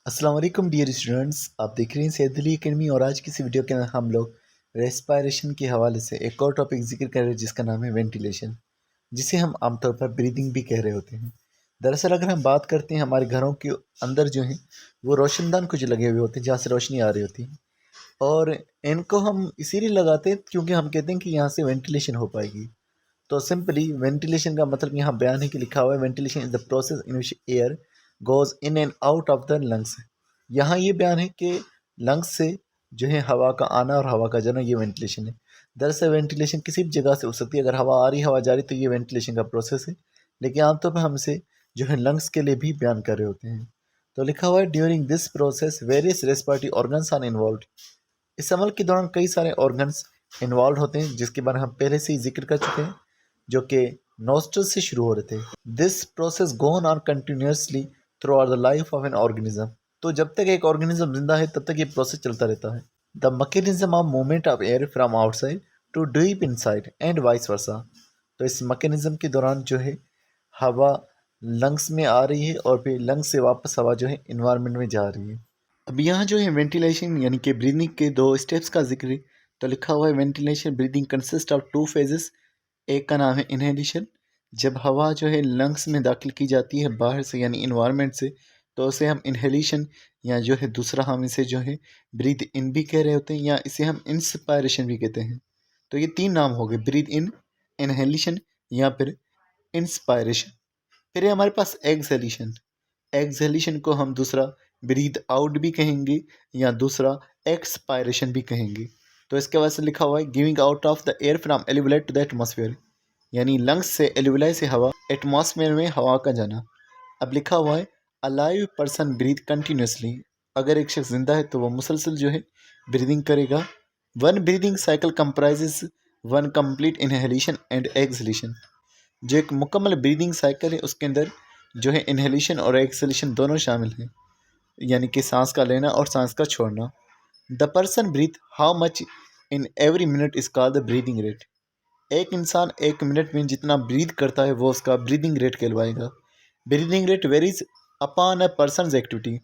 अस्सलाम वालेकुम dear students, आप देख रहे हैं सैयद अली एकेडमी। और आज की इस वीडियो के अंदर हम लोग रेस्पायरेशन के हवाले से एक और टॉपिक जिक्र कर रहे हैं जिसका नाम है वेंटिलेशन, जिसे हम आमतौर पर ब्रीदिंग भी कह रहे होते हैं। दरअसल अगर हम बात करते हैं हमारे घरों के अंदर जो है वो रोशनदान कुछ लगे हुए होते हैं जहाँ से रोशनी आ रही होती है, और इनको हम इसीलिए लगाते हैं क्योंकि हम कहते हैं कि यहाँ से वेंटिलेशन हो पाएगी। तो सिंपली वेंटिलेशन का मतलब यहाँ बयान है कि लिखा हुआ है ventilation is the process in which air goes in and out of the lungs. यहाँ ये बयान है कि लंग्स से जो है हवा का आना और हवा का जाना, ये वेंटिलेशन है। दरअसल वेंटिलेशन किसी भी जगह से हो सकती है, अगर हवा आ रही हवा जा रही तो ये वेंटिलेशन का प्रोसेस है, लेकिन आमतौर पर हम इसे जो है लंग्स के लिए भी बयान कर रहे होते हैं। तो लिखा हुआ है during this process various respiratory organs are involve. इस अमल के दौरान कई सारे ऑर्गन्स इन्वॉल्व होते हैं जिसके बारे में हम पहले से ही जिक्र कर चुके हैं, जो कि नोस्ट्रल से शुरू हो रहे थे। This process gone on continuously through our the life of an organism. तो जब तक एक ऑर्गेनिज्म जिंदा है तब तक ये प्रोसेस चलता रहता है। The mechanism of movement of air from outside to deep inside and vice versa. तो इस मैकेनिज्म के दौरान जो है हवा लंग्स में आ रही है और फिर लंग्स से वापस हवा जो है इन्वायरमेंट में जा रही है। अब यहाँ जो है वेंटिलेशन यानी कि ब्रीदिंग के दो स्टेप्स का जिक्र है। तो लिखा हुआ है ventilation breathing consist of two phases. एक का नाम है इनहेलिशन, जब हवा जो है लंग्स में दाखिल की जाती है बाहर से यानी इन्वायरमेंट से, तो उसे हम इनहेलिशन या जो है दूसरा हम इसे जो है ब्रीद इन भी कह रहे होते हैं या इसे हम इंस्पायरेशन भी कहते हैं। तो ये तीन नाम हो गए, ब्रीद इन, इनहेलिशन या फिर इंस्पायरेशन। फिर है हमारे पास एक्सहेलिशन। एक्सहेलिशन को हम दूसरा ब्रीद आउट भी कहेंगे या दूसरा एक्सपायरेशन भी कहेंगे। तो इसके वजह से लिखा हुआ है giving out of the air from alveoli to the atmosphere, यानी लंग्स से एलिवुलाई से हवा एटमॉस्फेयर में हवा का जाना। अब लिखा हुआ है अलाइव पर्सन ब्रीथ कंटिन्यूसली। अगर एक शख्स जिंदा है तो वह मुसलसल जो है ब्रीदिंग करेगा। One breathing cycle comprises one complete inhalation and exhalation. जो एक मुकम्मल ब्रीदिंग साइकिल है उसके अंदर जो है इनहेलिशन और एक्सहेलिशन दोनों शामिल हैं, यानी कि सांस का लेना और सांस का छोड़ना। The person breathe how much in every minute is called the breathing rate. एक इंसान एक मिनट में जितना ब्रीद करता है वो उसका ब्रीदिंग रेट कहलवाएगा। Breathing rate varies upon a person activity.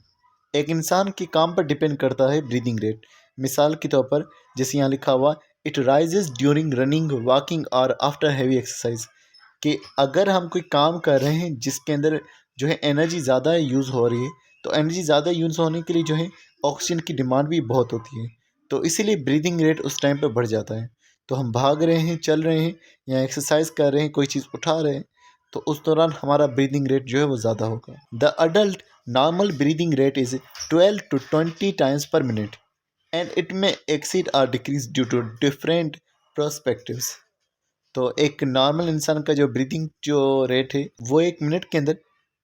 एक इंसान के काम पर डिपेंड करता है ब्रीदिंग रेट। मिसाल के तौर पर जैसे यहाँ लिखा हुआ it rises during running walking और आफ्टर हैवी एक्सरसाइज, कि अगर हम कोई काम कर रहे हैं जिसके अंदर जो है एनर्जी ज़्यादा यूज़ हो रही है, तो एनर्जी ज़्यादा यूज़ होने के लिए जो है ऑक्सीजन की डिमांड भी बहुत होती है, तो इसीलिए ब्रीदिंग रेट उस टाइम पर बढ़ जाता है। तो हम भाग रहे हैं, चल रहे हैं या एक्सरसाइज कर रहे हैं, कोई चीज़ उठा रहे हैं, तो उस दौरान हमारा ब्रीदिंग रेट जो है वो ज़्यादा होगा। The adult normal breathing rate is 12 to 20 times per minute and it may exceed और decrease due to different prospectives. तो एक नॉर्मल इंसान का जो ब्रीदिंग जो रेट है वो एक मिनट के अंदर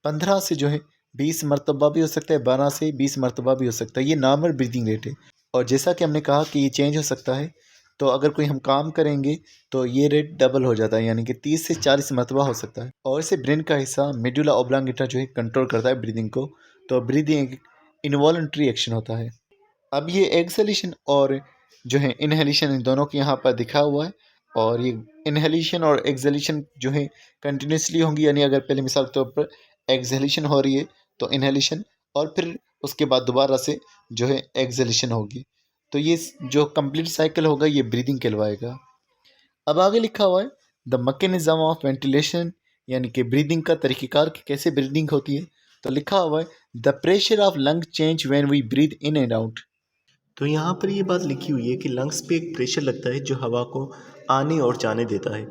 15 से जो है 20 मरतबा भी हो सकता है, 12 से 20 मरतबा भी हो सकता है। ये नॉर्मल ब्रीदिंग रेट है, और जैसा कि हमने कहा कि ये चेंज हो सकता है, तो अगर कोई हम काम करेंगे तो ये रेट डबल हो जाता है, यानी कि 30 से 40 मरतबा हो सकता है। और इसे ब्रेन का हिस्सा मेडुला ओब्लांगेटा जो है कंट्रोल करता है ब्रीदिंग को। तो ब्रीदिंग एक इनवॉलंटरी एक्शन होता है। अब ये एक्सहेलेशन और जो है इनहेलेशन इन दोनों के यहाँ पर दिखा हुआ है, और ये इनहेलेशन और एक्सहेलेशन जो है कंटिन्यूसली होंगी, यानी अगर पहले मिसाल के तौर पर एक्सहेलेशन हो रही है तो इनहेलेशन, और फिर उसके बाद दोबारा से जो है एक्सहेलेशन होगी। तो ये जो कंप्लीट साइकिल होगा ये ब्रीदिंग कहलवाएगा। अब आगे लिखा हुआ है द मैकेनिज्म ऑफ वेंटिलेशन, यानी कि ब्रीदिंग का तरीक़ेकार कि कैसे ब्रीदिंग होती है। तो लिखा हुआ है the pressure of lung change when we breathe in and out. तो यहाँ पर ये बात लिखी हुई है कि लंग्स पे एक प्रेशर लगता है जो हवा को आने और जाने देता है,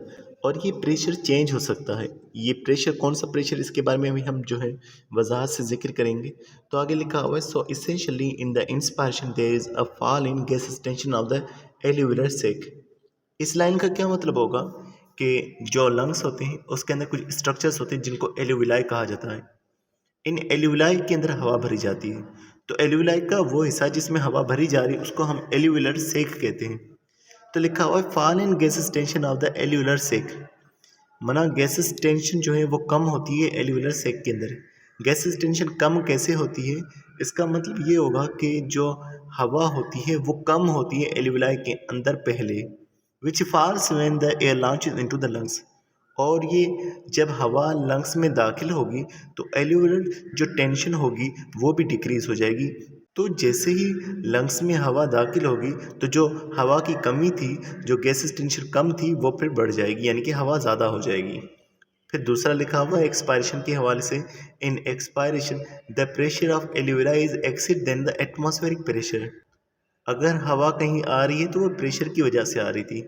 और ये प्रेशर चेंज हो सकता है। ये प्रेशर कौन सा प्रेशर, इसके बारे में भी हम जो है वजाहत से जिक्र करेंगे। तो आगे लिखा हुआ है so essentially in the inspiration there is a fall in gas extension of the alveolar sac. इस लाइन का क्या मतलब होगा कि जो लंग्स होते हैं उसके अंदर कुछ स्ट्रक्चर्स होते हैं जिनको एल्यूविलाई कहा जाता है। इन एल्यूविलाई के अंदर हवा भरी जाती है, तो एल्यूविलाई का वो हिस्सा जिसमें हवा भरी जा रही है उसको हम एल्यूविलर सेक कहते हैं। तो लिखा हुआ है fall in gases tension of the alveolar sac, मना गैसेस टेंशन जो है वो कम होती है एल्यूविलर सेक के अंदर। गैसेस टेंशन कम कैसे होती है, इसका मतलब ये होगा कि जो हवा होती है वो कम होती है एल्यूविलाई के अंदर पहले, which falls when the air launches into the lungs, और ये जब हवा लंग्स में दाखिल होगी तो एल्वियोलर जो टेंशन होगी वो भी डिक्रीज़ हो जाएगी। तो जैसे ही लंग्स में हवा दाखिल होगी तो जो हवा की कमी थी, जो गैसेस टेंशन कम थी, वो फिर बढ़ जाएगी, यानी कि हवा ज़्यादा हो जाएगी। फिर दूसरा लिखा हुआ एक्सपायरेशन के हवाले से, in expiration the pressure of alveoli is exceed than the atmospheric pressure. अगर हवा कहीं आ रही है तो वो प्रेशर की वजह से आ रही थी,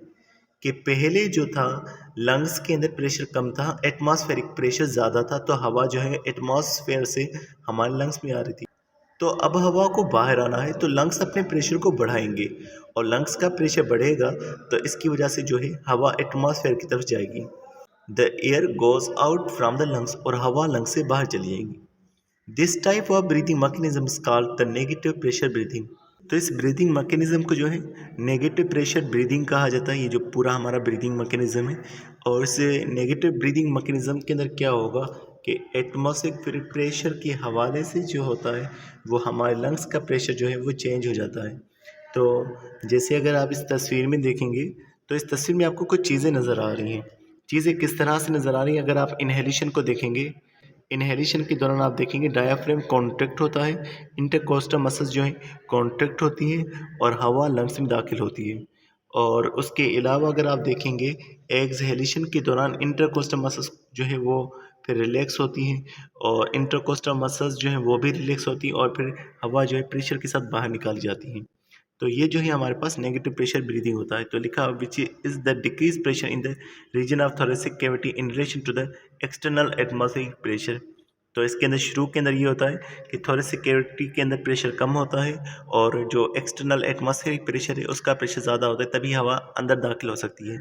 कि पहले जो था लंग्स के अंदर प्रेशर कम था, एटमॉस्फेरिक प्रेशर ज़्यादा था, तो हवा जो है एटमॉस्फेयर से हमारे लंग्स में आ रही थी। तो अब हवा को बाहर आना है तो लंग्स अपने प्रेशर को बढ़ाएंगे, और लंग्स का प्रेशर बढ़ेगा तो इसकी वजह से जो है हवा एटमॉस्फेयर की तरफ जाएगी। The air goes out from the lungs, और हवा लंग्स से बाहर चली जाएगी। This type of breathing mechanism is called the negative pressure breathing. तो इस ब्रीदिंग मैकेनिज्म को जो है नेगेटिव प्रेशर ब्रीदिंग कहा जाता है। ये जो पूरा हमारा ब्रीदिंग मैकेनिज्म है, और इस नेगेटिव ब्रीदिंग मैकेनिज्म के अंदर क्या होगा कि एटमॉस्फेरिक प्रेशर के हवाले से जो होता है वो हमारे लंग्स का प्रेशर जो है वो चेंज हो जाता है। तो जैसे अगर आप इस तस्वीर में देखेंगे तो इस तस्वीर में आपको कुछ चीज़ें नज़र आ रही हैं। चीज़ें किस तरह से नज़र आ रही हैं, अगर आप इनहेलेशन को देखेंगे, इनहेलेशन के दौरान आप देखेंगे डायाफ्राम कॉन्ट्रैक्ट होता है, इंटरकोस्टल मसल्स जो हैं कॉन्ट्रैक्ट होती हैं और हवा लंग्स में दाखिल होती है। और उसके अलावा अगर आप देखेंगे एक्सहेलेशन के दौरान इंटरकोस्टल मसल्स जो है वो फिर रिलैक्स होती हैं, और इंटरकोस्टल मसल्स जो हैं वो भी रिलैक्स होती हैं, और फिर हवा जो है प्रेशर के साथ बाहर निकाली जाती है। तो ये जो है हमारे पास नेगेटिव प्रेशर ब्रीदिंग होता है। तो लिखा which is the decrease pressure in the region of thoracic cavity in relation to the external atmospheric pressure. तो इसके अंदर शुरू के अंदर ये होता है कि थोरेसिक कैविटी के अंदर प्रेशर कम होता है, और जो एक्सटर्नल एटमॉस्फेरिक प्रेशर है उसका प्रेशर ज़्यादा होता है, तभी हवा अंदर दाखिल हो सकती है।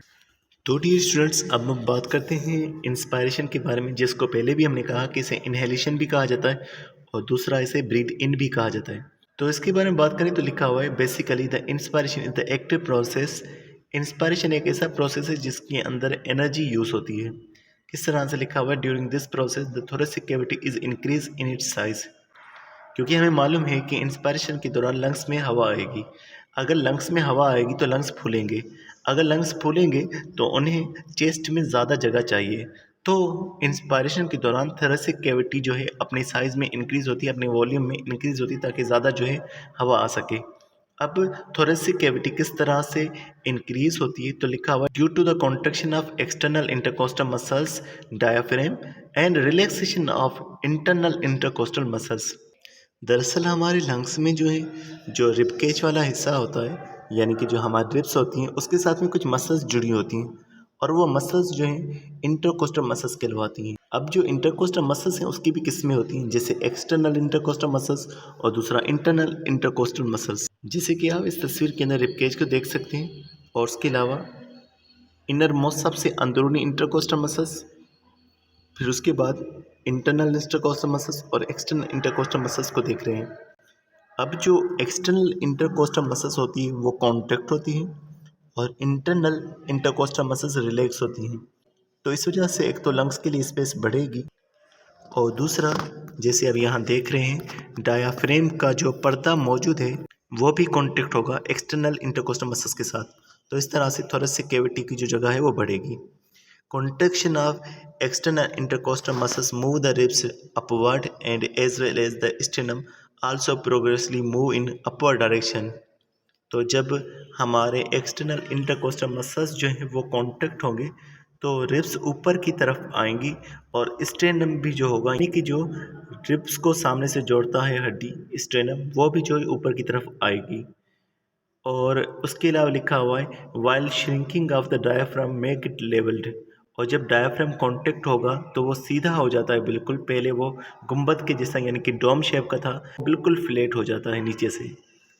तो डियर स्टूडेंट्स, अब हम बात करते हैं इंस्पायरेशन के बारे में, जिसको पहले भी हमने कहा कि इसे इनहेलेशन भी कहा जाता है और दूसरा इसे ब्रीथ इन भी कहा जाता है। तो इसके बारे में बात करें तो लिखा हुआ है basically the inspiration is the active process. Inspiration एक ऐसा प्रोसेस है जिसके अंदर एनर्जी यूज़ होती है। किस तरह से लिखा हुआ है, during this process the thoracic cavity is increase in its size. क्योंकि हमें मालूम है कि इंस्पायरेशन के दौरान लंग्स में हवा आएगी। अगर लंग्स में हवा आएगी तो लंग्स फूलेंगे, अगर लंग्स फूलेंगे तो उन्हें चेस्ट में ज़्यादा जगह चाहिए। तो इंस्पायरेशन के दौरान थोरेसिक कैविटी जो है अपने साइज़ में इंक्रीज़ होती है, अपने वॉल्यूम में इंक्रीज़ होती है, ताकि ज़्यादा जो है हवा आ सके। अब थोरेसिक कैविटी किस तरह से इंक्रीज़ होती है, तो लिखा हुआ due to the contraction of external intercostal muscles diaphragm and relaxation of internal intercostal muscles. दरअसल हमारे लंग्स में जो है जो रिबकेज वाला हिस्सा होता है, यानी कि जो हमारी रिब्स होती हैं उसके साथ में कुछ मसल्स जुड़ी होती हैं, और वो मसल्स जो हैं इंटरकोस्टल मसल्स कहलवाती हैं। अब जो इंटरकोस्टल मसल्स हैं उसकी भी किस्में होती हैं, जैसे एक्सटर्नल इंटरकोस्टल मसल्स और दूसरा इंटरनल इंटरकोस्टल मसल्स। जैसे कि आप इस तस्वीर के अंदर रिबकेज को देख सकते हैं, और उसके अलावा इनर मोस्ट सबसे अंदरूनी इंटरकोस्टल मसल्स, फिर उसके बाद इंटरनल इंटरकोस्टल मसल्स और एक्सटर्नल इंटरकोस्टल मसल्स को देख रहे हैं। अब जो एक्सटर्नल इंटरकोस्टल मसल्स होती है वो कॉन्ट्रैक्ट होती हैं, और इंटरनल इंटरकोस्टल मसल्स रिलैक्स होती हैं। तो इस वजह से एक तो लंग्स के लिए स्पेस बढ़ेगी, और दूसरा जैसे अब यहाँ देख रहे हैं डायाफ्राम का जो पर्दा मौजूद है वो भी कॉन्ट्रैक्ट होगा एक्सटर्नल इंटरकोस्टल मसल्स के साथ। तो इस तरह से थोरेसिक कैविटी की जो जगह है वो बढ़ेगी। Contraction of external intercostal muscles move the ribs upward, and as well as the sternum also progressively move in upward direction। तो जब हमारे एक्सटर्नल इंटरकोस्टल मसल्स जो हैं वो कॉन्ट्रैक्ट होंगे तो रिब्स ऊपर की तरफ आएंगी, और स्टेनम भी जो होगा, यानी कि जो रिब्स को सामने से जोड़ता है हड्डी स्टेनम, वो भी जो है ऊपर की तरफ आएगी। और उसके अलावा लिखा हुआ है while shrinking of the diaphragm make it levelled. और जब डायाफ्राम कॉन्टैक्ट होगा तो वो सीधा हो जाता है बिल्कुल, पहले वो गुंबद के जैसा यानी कि डोम शेप का था, बिल्कुल फ्लैट हो जाता है नीचे से।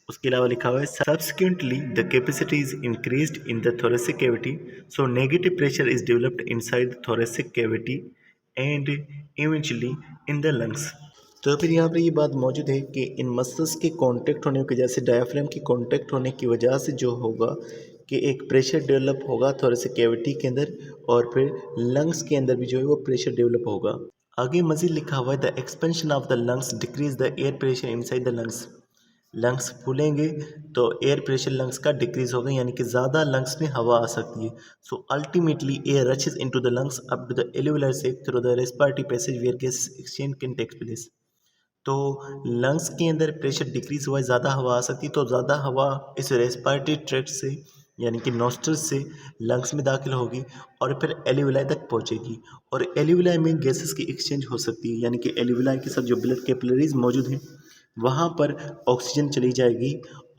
उसके अलावा लिखा हुआ है subsequently the capacity is increased in the thoracic cavity, so negative pressure is developed inside the thoracic cavity and eventually in the lungs. तो फिर यहाँ पर ये बात मौजूद है कि इन मसल्स के कांटेक्ट होने की वजह से, डायाफ्राम की कांटेक्ट होने की वजह से जो होगा कि एक प्रेशर डेवलप होगा थोरेसिक कैविटी के अंदर, और फिर लंग्स के अंदर भी जो है वो प्रेशर डेवलप होगा। आगे मज़ीद लिखा हुआ है the expansion of the lungs decrease the air pressure inside the lungs. Lungs फूलेंगे तो एयर प्रेशर लंग्स का डिक्रीज होगा, यानी कि ज़्यादा लंग्स में हवा आ सकती है। So ultimately air rushes into the lungs up to the alveolar sac through the respiratory passage where gas exchange can take place. तो लंग्स के अंदर प्रेशर डिक्रीज हुआ है, ज़्यादा हवा आ सकती है, तो ज़्यादा हवा इस रेस्पिरेटरी ट्रैक्ट से यानी कि नॉस्ट्रल से लंग्स में दाखिल होगी और फिर एल्वियोलाई तक पहुंचेगी, और एल्वियोलाई में गैसेस की एक्सचेंज हो सकती है, यानी कि एल्वियोलाई के साथ जो ब्लड कैपिलरीज मौजूद हैं वहाँ पर ऑक्सीजन चली जाएगी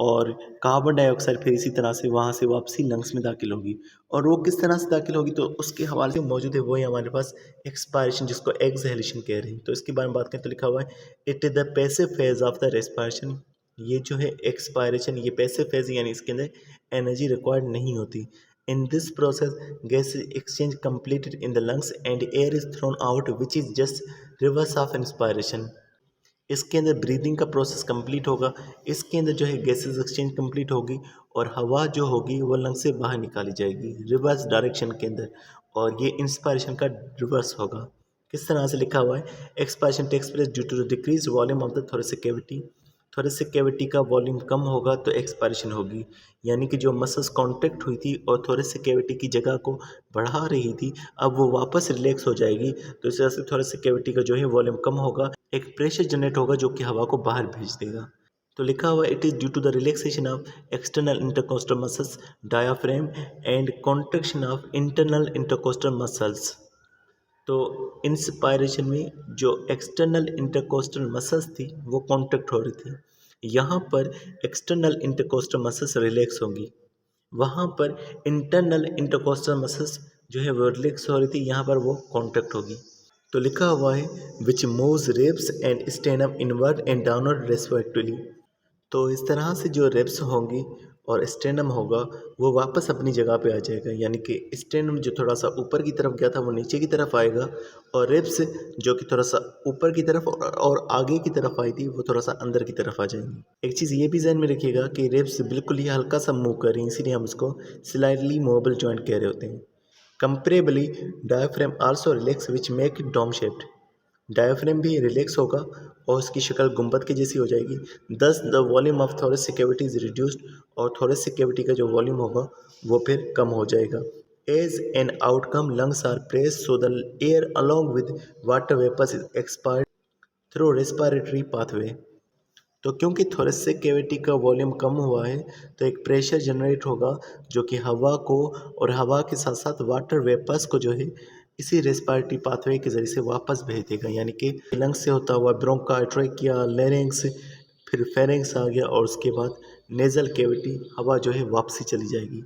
और कार्बन डाइऑक्साइड फिर इसी तरह से वहाँ से वापसी लंग्स में दाखिल होगी। और वो किस तरह से दाखिल होगी तो उसके हवाले से मौजूद है, वही हमारे पास एक्सपायरेशन, जिसको एक्सहेलेशन कह रहे हैं। तो इसके बारे में बात करें तो लिखा हुआ है it is the passive phase of the respiration. ये जो है एक्सपायरेशन, ये पैसिव फेज यानी इसके अंदर एनर्जी रिक्वायर्ड नहीं होती। In this process gas exchange completed in the lungs and air is thrown out, which is just reverse of inspiration। इसके अंदर ब्रीदिंग का प्रोसेस कंप्लीट होगा, इसके अंदर जो है गैसेस एक्सचेंज कंप्लीट होगी और हवा जो होगी वो लंग से बाहर निकाली जाएगी रिवर्स डायरेक्शन के अंदर, और ये इंस्पायरेशन का रिवर्स होगा। किस तरह से लिखा हुआ है, expiration takes place due to the decrease volume of the thoracic cavity. Thoracic cavity का वॉल्यूम कम होगा तो एक्सपायरेशन होगी, यानी कि जो मसल्स कॉन्ट्रैक्ट हुई थी और थोरेसिक कैविटी की जगह को बढ़ा रही थी अब वो वापस रिलैक्स हो जाएगी, तो इस वजह से थोरेसिक कैविटी का जो है वॉल्यूम कम होगा, एक प्रेशर जनरेट होगा जो कि हवा को बाहर भेज देगा। तो लिखा हुआ it is due to the relaxation of external intercostal muscles diaphragm and contraction of internal intercostal muscles. तो इंस्पायरेशन में जो एक्सटर्नल इंटरकोस्टल मसल्स थी वो कॉन्ट्रैक्ट हो रही थी, यहाँ पर एक्सटर्नल इंटरकोस्टल मसल्स रिलैक्स होंगी, वहाँ पर इंटरनल इंटरकोस्टल मसल्स जो है वो रिलैक्स हो रही थी, यहाँ पर वो कॉन्ट्रैक्ट होगी। तो लिखा हुआ है विच moves ribs and stannum inward and downward respectively. तो इस तरह से जो रिब्स होंगी और स्टेनम होगा वो वापस अपनी जगह पे आ जाएगा, यानी कि स्टेनम जो थोड़ा सा ऊपर की तरफ गया था वो नीचे की तरफ आएगा, और रिब्स जो कि थोड़ा सा ऊपर की तरफ और आगे की तरफ आई थी वो थोड़ा सा अंदर की तरफ आ जाएंगी। एक चीज़ ये भी ध्यान में रखिएगा कि रिब्स बिल्कुल ही हल्का सा मूव कर रही हैं, इसीलिए हम उसको स्लाइडली मूवेबल जॉइंट कह रहे होते हैं। Comparably diaphragm also relax which make it dome shaped. Diaphragm भी रिलैक्स होगा और उसकी शक्ल गुंबद की जैसी हो जाएगी। Thus the volume of thoracic cavity is reduced, और थोरेसिक कैविटी का जो वॉल्यूम होगा वो फिर कम हो जाएगा। As an outcome lungs are press so the air along with water vapours is expired through respiratory pathway. तो क्योंकि थोरेसिक कैविटी का वॉल्यूम कम हुआ है तो एक प्रेशर जनरेट होगा जो कि हवा को और हवा के साथ साथ वाटर वेपर्स को जो है इसी रेस्पिरेटरी पाथवे के ज़रिए से वापस भेज देगा, यानी कि लंग्स से होता हुआ ब्रोंका, ट्रैकिया, लैरिंक्स, फिर फेरिंग्स आ गया और उसके बाद नेज़ल कैविटी, हवा जो है वापसी चली जाएगी।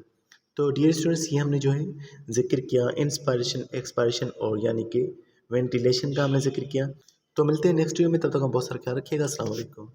तो डियर स्टूडेंट्स, ये हमने जो है जिक्र किया इंस्पायरेशन, एक्सपायरेशन और यानी कि वेंटिलेशन का हमने जिक्र किया। तो मिलते हैं नेक्स्ट वीडियो में, तब तक हम बहुत सारा ख्याल रखिएगा। अस्सलाम वालेकुम।